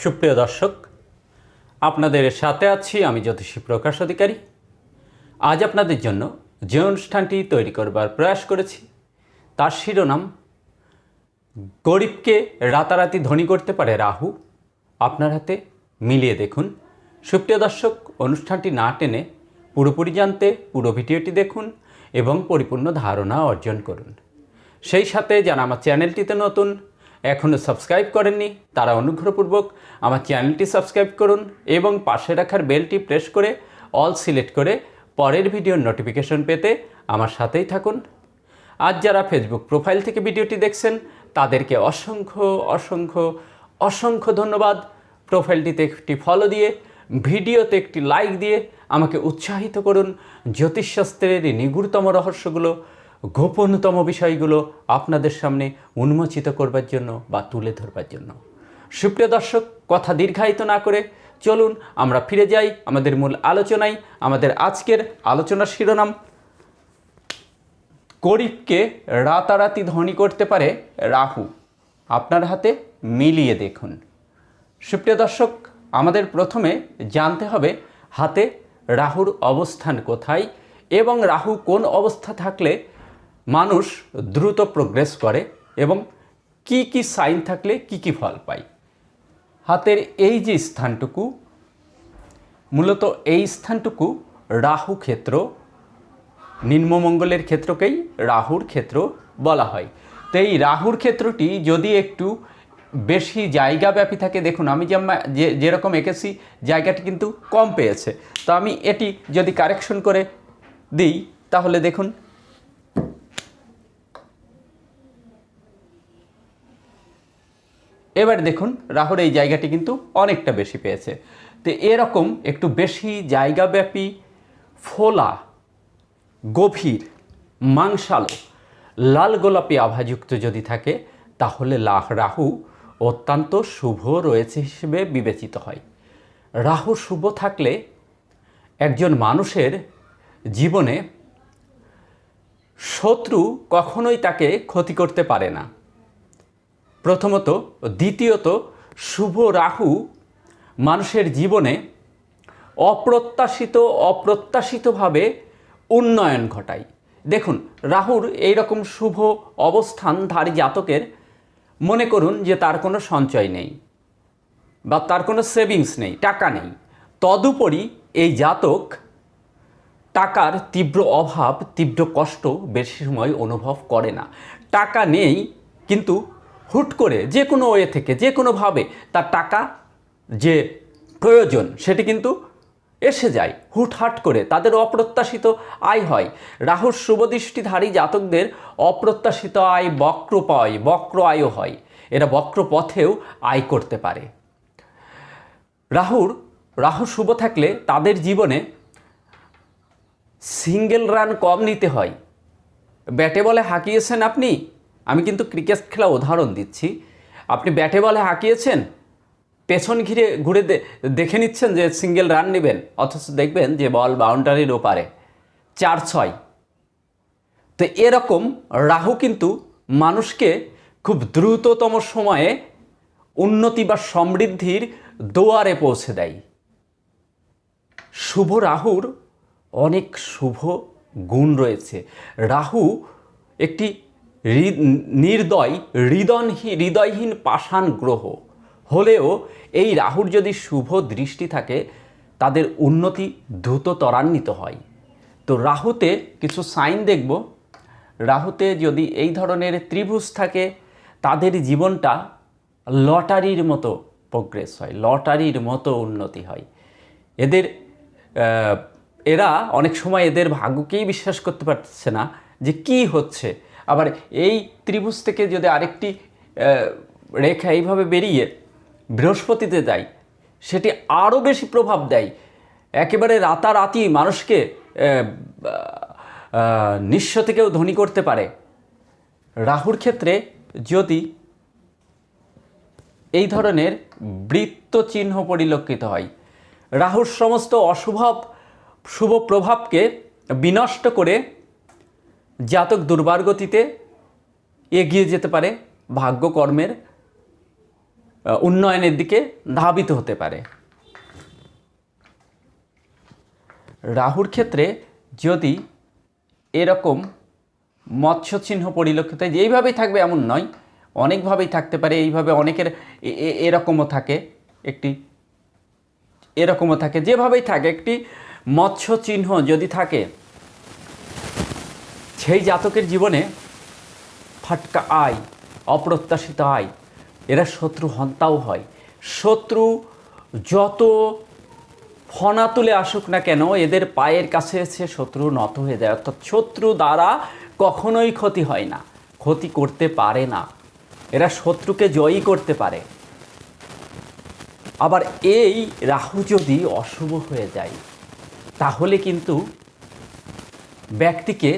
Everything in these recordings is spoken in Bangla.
সুপ্রিয় দর্শক, আপনাদের সাথে আছি আমি জ্যোতিষী প্রকাশ অধিকারী। আজ আপনাদের জন্য যে অনুষ্ঠানটি তৈরি করবার প্রয়াস করেছি তার শিরোনাম গরিবকে রাতারাতি ধনী করতে পারে রাহু, আপনার হাতে মিলিয়ে দেখুন। সুপ্রিয় দর্শক, অনুষ্ঠানটি না টেনে পুরোপুরি জানতে পুরো ভিডিওটি দেখুন এবং পরিপূর্ণ ধারণা অর্জন করুন। সেই সাথে যারা আমার চ্যানেলটিতে নতুন, এখনও সাবস্ক্রাইব করেননি, তারা অনুগ্রহপূর্বক আমার চ্যানেলটি সাবস্ক্রাইব করুন এবং পাশে রাখার বেলটি প্রেস করে অল সিলেক্ট করে পরের ভিডিওর নোটিফিকেশন পেতে আমার সাথেই থাকুন। আজ যারা ফেসবুক প্রোফাইল থেকে ভিডিওটি দেখছেন তাদেরকে অসংখ্য অসংখ্য অসংখ্য ধন্যবাদ। প্রোফাইলটিতে একটি ফলো দিয়ে, ভিডিওতে একটি লাইক দিয়ে আমাকে উৎসাহিত করুন জ্যোতিষশাস্ত্রের নিগূঢ়তম রহস্যগুলো, গোপনতম বিষয়গুলো আপনাদের সামনে উন্মোচিত করবার জন্য বা তুলে ধরবার জন্য। সুপ্রিয় দর্শক, কথা দীর্ঘায়িত না করে চলুন আমরা ফিরে যাই আমাদের মূল আলোচনায়। আমাদের আজকের আলোচনার শিরোনাম গরিবকে রাতারাতি ধনী করতে পারে রাহু, আপনার হাতে মিলিয়ে দেখুন। সুপ্রিয় দর্শক, আমাদের প্রথমে জানতে হবে হাতে রাহুর অবস্থান কোথায় এবং রাহু কোন অবস্থা থাকলে মানুষ দ্রুত প্রোগ্রেস করে এবং কি কি সাইন থাকলে কি কি ফল পায়। হাতের এই যে স্থানটুকু, মূলত এই স্থানটুকু রাহু ক্ষেত্র, নিম্নমঙ্গলের ক্ষেত্রকেই রাহুর ক্ষেত্র বলা হয়। তো এই রাহুর ক্ষেত্রটি যদি একটু বেশি জায়গাব্যাপী থাকে, দেখুন আমি যেরকম এঁকেছি জায়গাটি কিন্তু কম পেয়েছে, তো আমি এটি যদি কারেকশন করে দিই তাহলে দেখুন এবার দেখুন রাহুর এই জায়গাটি কিন্তু অনেকটা বেশি পেয়েছে। তো এরকম একটু বেশি জায়গাব্যাপী, ফোলা, গভীর, মাংসালো, লাল গোলাপি আভাযুক্ত যদি থাকে তাহলে রাহু অত্যন্ত শুভ রয়েছে হিসেবে বিবেচিত হয়। রাহু শুভ থাকলে একজন মানুষের জীবনে শত্রু কখনোই তাকে ক্ষতি করতে পারে না, প্রথমত। দ্বিতীয়ত, শুভ রাহু মানুষের জীবনে অপ্রত্যাশিতভাবে উন্নয়ন ঘটায়। দেখুন রাহুর এইরকম শুভ অবস্থানধারী জাতকের মনে করুন যে তার কোনো সঞ্চয় নেই বা তার কোনো সেভিংস নেই, টাকা নেই। তদুপরি এই জাতক টাকার তীব্র অভাব, তীব্র কষ্ট বেশি সময় অনুভব করে না। টাকা নেই কিন্তু হুট করে যে কোনো ওয়ে থেকে, যে কোনোভাবে তার টাকা যে প্রয়োজন সেটি কিন্তু এসে যায় হুটহাট করে, তাদের অপ্রত্যাশিত আয় হয়। রাহুর শুভদৃষ্টিধারী জাতকদের অপ্রত্যাশিত আয়, বক্র আয়ও হয়, এরা বক্র পথেও আয় করতে পারে। রাহু শুভ থাকলে তাদের জীবনে সিঙ্গেল রান কম নিতে হয়। ব্যাটে বলে হাঁকিয়েছেন আপনি, আমি কিন্তু ক্রিকেট খেলা উদাহরণ দিচ্ছি, আপনি ব্যাটে বলে হাঁকিয়েছেন, পেছন ঘুরে দেখে নিচ্ছেন যে সিঙ্গেল রান নেবেন, অথচ দেখবেন যে বল বাউন্ডারির ওপারে 4-6। তো এরকম রাহু কিন্তু মানুষকে খুব দ্রুততম সময়ে উন্নতি বা সমৃদ্ধির দুয়ারে পৌঁছে দেয়। শুভ রাহুর অনেক শুভ গুণ রয়েছে। রাহু একটি হৃদয়হীন পাষাণ গ্রহ হলেও এই রাহুর যদি শুভ দৃষ্টি থাকে তাদের উন্নতি দ্রুত ত্বরান্বিত হয়। তো রাহুতে কিছু সাইন দেখব। রাহুতে যদি এই ধরনের ত্রিভুজ থাকে তাদের জীবনটা লটারির মতো প্রোগ্রেস হয়, লটারির মতো উন্নতি হয়। এরা অনেক সময় এদের ভাগ্যকেই বিশ্বাস করতে পারছে না যে কি হচ্ছে। আবার এই ত্রিভুজ থেকে যদি আরেকটি রেখা এইভাবে বেরিয়ে বৃহস্পতিতে যায়, সেটি আরও বেশি প্রভাব দেয়, একেবারে রাতারাতি মানুষকে নিঃস্ব থেকেও ধনী করতে পারে। রাহুর ক্ষেত্রে যদি এই ধরনের বৃত্ত চিহ্ন পরিলক্ষিত হয়, রাহুর সমস্ত শুভ প্রভাবকে বিনষ্ট করে জাতক দুর্বার গতিতে এগিয়ে যেতে পারে ভাগ্যকর্মের উন্নয়নের দিকে ধাবিত হতে পারে। রাহুর ক্ষেত্রে যদি এরকম মৎস্য চিহ্ন পরিলক্ষিত হয়, যে এইভাবেই থাকবে এমন নয়, অনেকভাবেই থাকতে পারে। এইভাবে অনেকের এরকমও থাকে, একটি এরকমও থাকে, যেভাবেই থাকে একটি মৎস্য চিহ্ন যদি থাকে, সেই জাতকের জীবনে ফাটকা আয়, অপ্রত্যাশিত আয়, এরা শত্রু হন্তাও হয়। শত্রু যত ফনা তুলে আসুক না কেন, এদের পায়ের কাছে এসে শত্রু নত হয়ে যায়। অর্থাৎ শত্রু দ্বারা কখনোই ক্ষতি হয় না, ক্ষতি করতে পারে না, এরা শত্রুকে জয়ী করতে পারে। আবার এই রাহু যদি অশুভ হয়ে যায়, তাহলে কিন্তু ব্যক্তিকে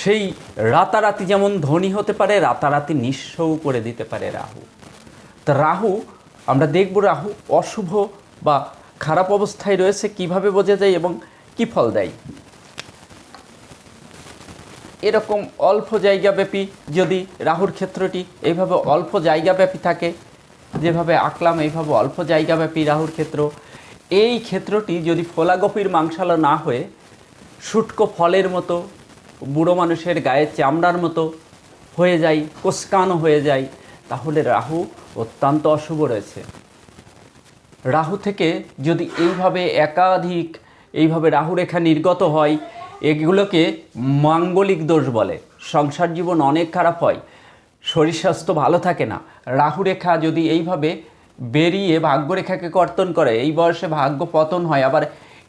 সেই রাতারাতি যেমন ধনী হতে পারে, রাতারাতি নিঃস্বও করে দিতে পারে রাহু। তা রাহু আমরা দেখব রাহু অশুভ বা খারাপ অবস্থায় রয়েছে কিভাবে বোঝা যায় এবং কি ফল দেয়। এরকম অল্প জায়গাব্যাপী যদি রাহুর ক্ষেত্রটি এইভাবে অল্প জায়গাব্যাপী থাকে, যেভাবে আঁকলাম এইভাবে অল্প জায়গাব্যাপী রাহুর ক্ষেত্র, এই ক্ষেত্রটি যদি ফোলাগোপীর মাংসালো না হয়ে শুটকো ফলের মতো, বুড়ো মানুষের গায়ের চামড়ার মতো হয়ে যায়, কোস্কানো হয়ে যায়, তাহলে রাহু অত্যন্ত অশুভ রয়েছে। রাহু থেকে যদি এইভাবে একাধিক এইভাবে রাহুরেখা নির্গত হয়, এগুলোকে মাঙ্গলিক দোষ বলে। সংসার জীবন অনেক খারাপ হয়, শরীর স্বাস্থ্য ভালো থাকে না। রাহুরেখা যদি এইভাবে বেরিয়ে ভাগ্যরেখাকে কর্তন করে, এই বয়সে ভাগ্য পতন হয়। আবার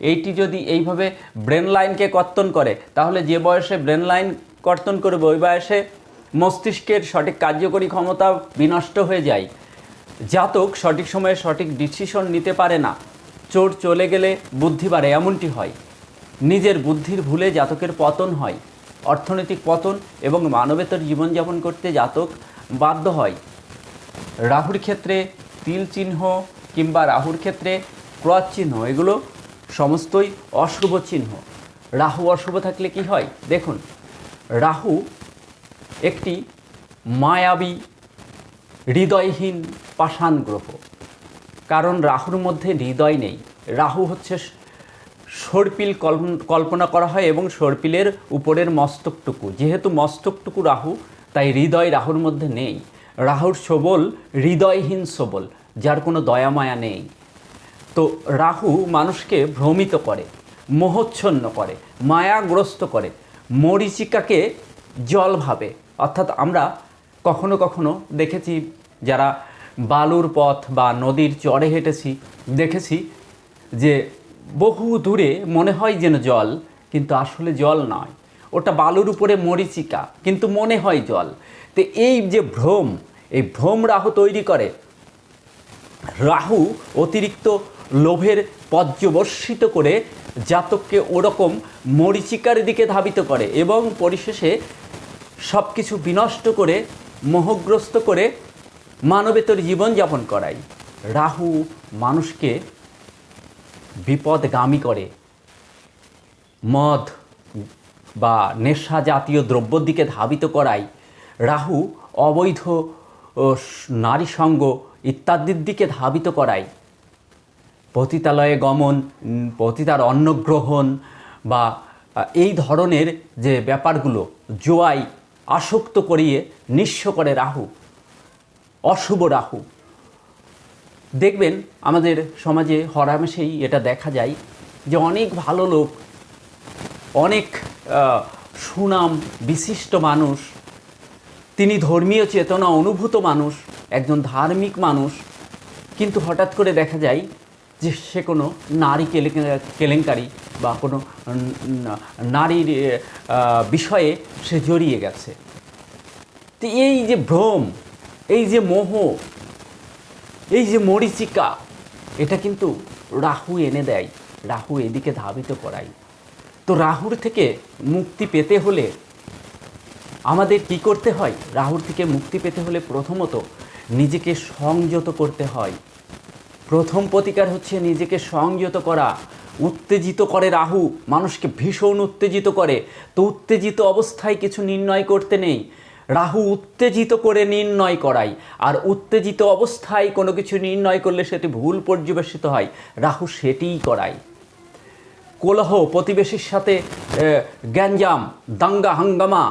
এইটি যদি এইভাবে ব্রেন লাইনকে কর্তন করে, তাহলে যে বয়সে ব্রেন লাইন কর্তন করবে ওই বয়সে মস্তিষ্কের সঠিক কার্যকরী ক্ষমতা বিনষ্ট হয়ে যায়। জাতক সঠিক সময়ে সঠিক ডিসিশন নিতে পারে না, চোর চলে গেলে বুদ্ধি বাড়ে, এমনটি হয়। নিজের বুদ্ধির ভুলে জাতকের পতন হয়, অর্থনৈতিক পতন এবং মানবেতর জীবনযাপন করতে জাতক বাধ্য হয়। রাহুর ক্ষেত্রে তিল চিহ্ন কিংবা রাহুর ক্ষেত্রে ক্রস চিহ্ন, এগুলো সমস্তই অশুভ চিহ্ন। রাহু অশুভ থাকলে কি হয় দেখুন, রাহু একটি মায়াবী হৃদয়হীন পাষাণ গ্রহ, কারণ রাহুর মধ্যে হৃদয় নেই। রাহু হচ্ছে সর্পিল কল্পনা করা হয় এবং সর্পিলের উপরের মস্তকটুকু, যেহেতু মস্তকটুকু রাহু, তাই হৃদয় রাহুর মধ্যে নেই। রাহুর সবল হৃদয়হীন সবল, যার কোনো দয়া মায়া নেই। তো রাহু মানুষকে ভ্রমিত করে, মোহচ্ছন্ন করে, মায়াগ্রস্ত করে, মরীচিকাকে জল ভাবে। অর্থাৎ আমরা কখনো কখনো দেখেছি, যারা বালুর পথ বা নদীর চরে হেঁটেছি, দেখেছি যে বহু দূরে মনে হয় যেন জল, কিন্তু আসলে জল নয়, ওটা বালুর উপরে মরীচিকা, কিন্তু মনে হয় জল। তো এই যে ভ্রম, এই ভ্রম রাহু তৈরি করে। রাহু অতিরিক্ত লোভের পর্যবসিত করে জাতককে ওরকম মরীচিকার দিকে ধাবিত করে এবং পরিশেষে সব কিছু বিনষ্ট করে, মোহগ্রস্ত করে মানবেতর জীবনযাপন করায়। রাহু মানুষকে বিপদগামী করে, মদ বা নেশা জাতীয় দ্রব্যর দিকে ধাবিত করায়। রাহু অবৈধ নারী সঙ্গ ইত্যাদির দিকে ধাবিত করায়। পতিতালয়ে গমন, পতিতার অন্নগ্রহণ বা এই ধরনের যে ব্যাপারগুলো, জোয়াই আসক্ত করিয়ে নিঃস্ব করে রাহু, অশুভ রাহু। দেখবেন আমাদের সমাজে হরহামেশাই এটা দেখা যায় যে অনেক ভালো লোক, অনেক সুনাম বিশিষ্ট মানুষ, তিনি ধর্মীয় চেতনা অনুভূত মানুষ, একজন ধার্মিক মানুষ, কিন্তু হঠাৎ করে দেখা যায় যে সে কোনো নারী কেলেঙ্কারি বা কোনো নারীর বিষয়ে সে জড়িয়ে গেছে। তো এই যে ভ্রম, এই যে মোহ, এই যে মরীচিকা, এটা কিন্তু রাহু এনে দেয়, রাহু এদিকে ধাবিত করায়। তো রাহুর থেকে মুক্তি পেতে হলে আমাদের কি করতে হয়? রাহুর থেকে মুক্তি পেতে হলে প্রথমত নিজেকে সংযত করতে হয়। প্রথম প্রতিকার হচ্ছে নিজেকে সংযত করা। উত্তেজিত করে রাহু, মানুষকে ভীষণ উত্তেজিত করে। তো উত্তেজিত অবস্থায় কিছু নির্ণয় করতে নেই, রাহু উত্তেজিত করে নির্ণয় করায়, আর উত্তেজিত অবস্থায় কোনো কিছু নির্ণয় করলে সেটি ভুল পর্যবেসিত হয়, রাহু সেটিই করায়। কলহ, প্রতিবেশীর সাথে গ্যাঞ্জাম, দাঙ্গা হাঙ্গামা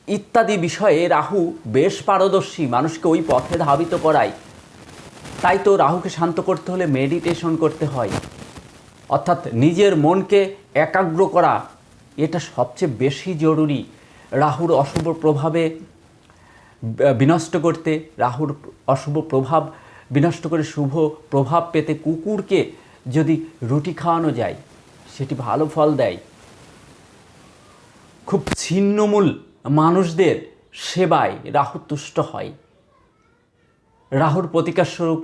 ইত্যাদি বিষয়ে রাহু বেশ পারদর্শী, মানুষকে ওই পথে ধাবিত করায়। তাই তো রাহুকে শান্ত করতে হলে মেডিটেশন করতে হয়, অর্থাৎ নিজের মনকে একাগ্র করা, এটা সবচেয়ে বেশি জরুরি। রাহুর অশুভ প্রভাবে বিনষ্ট করতে, রাহুর অশুভ প্রভাব বিনষ্ট করে শুভ প্রভাব পেতে কুকুরকে যদি রুটি খাওয়ানো যায়, সেটি ভালো ফল দেয়। খুব ছিন্নমূল মানুষদের সেবায় রাহু তুষ্ট হয়। রাহুর প্রতিকারস্বরূপ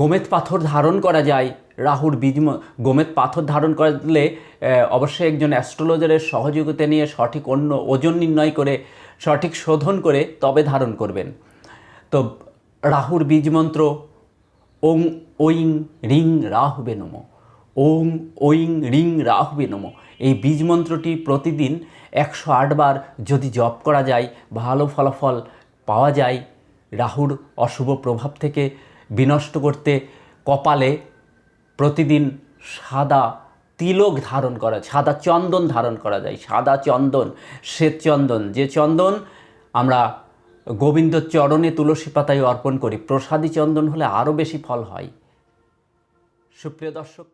গোমেদ পাথর ধারণ করা যায়। রাহুর গোমেদ পাথর ধারণ করলে অবশ্যই একজন অ্যাস্ট্রোলজারের সহযোগিতা নিয়ে সঠিক ওজন নির্ণয় করে সঠিক শোধন করে তবে ধারণ করবেন। তো রাহুর বীজমন্ত্র ওং ঐং রিং রাহুবে নমঃ, ওং ঐং রিং রাহুবে নমঃ। এই বীজমন্ত্রটি প্রতিদিন 108 বার যদি জপ করা যায়, ভালো ফলাফল পাওয়া যায়। রাহুর অশুভ প্রভাব থেকে বিনষ্ট করতে কপালে প্রতিদিন সাদা তিলক ধারণ করা, সাদা চন্দন ধারণ করা যায়। সাদা চন্দন, শ্বেত চন্দন, যে চন্দন আমরা গোবিন্দ চরণে তুলসী পাতায় অর্পণ করি, প্রসাদী চন্দন হলে আরও বেশি ফল হয়। সুপ্রিয় দর্শক,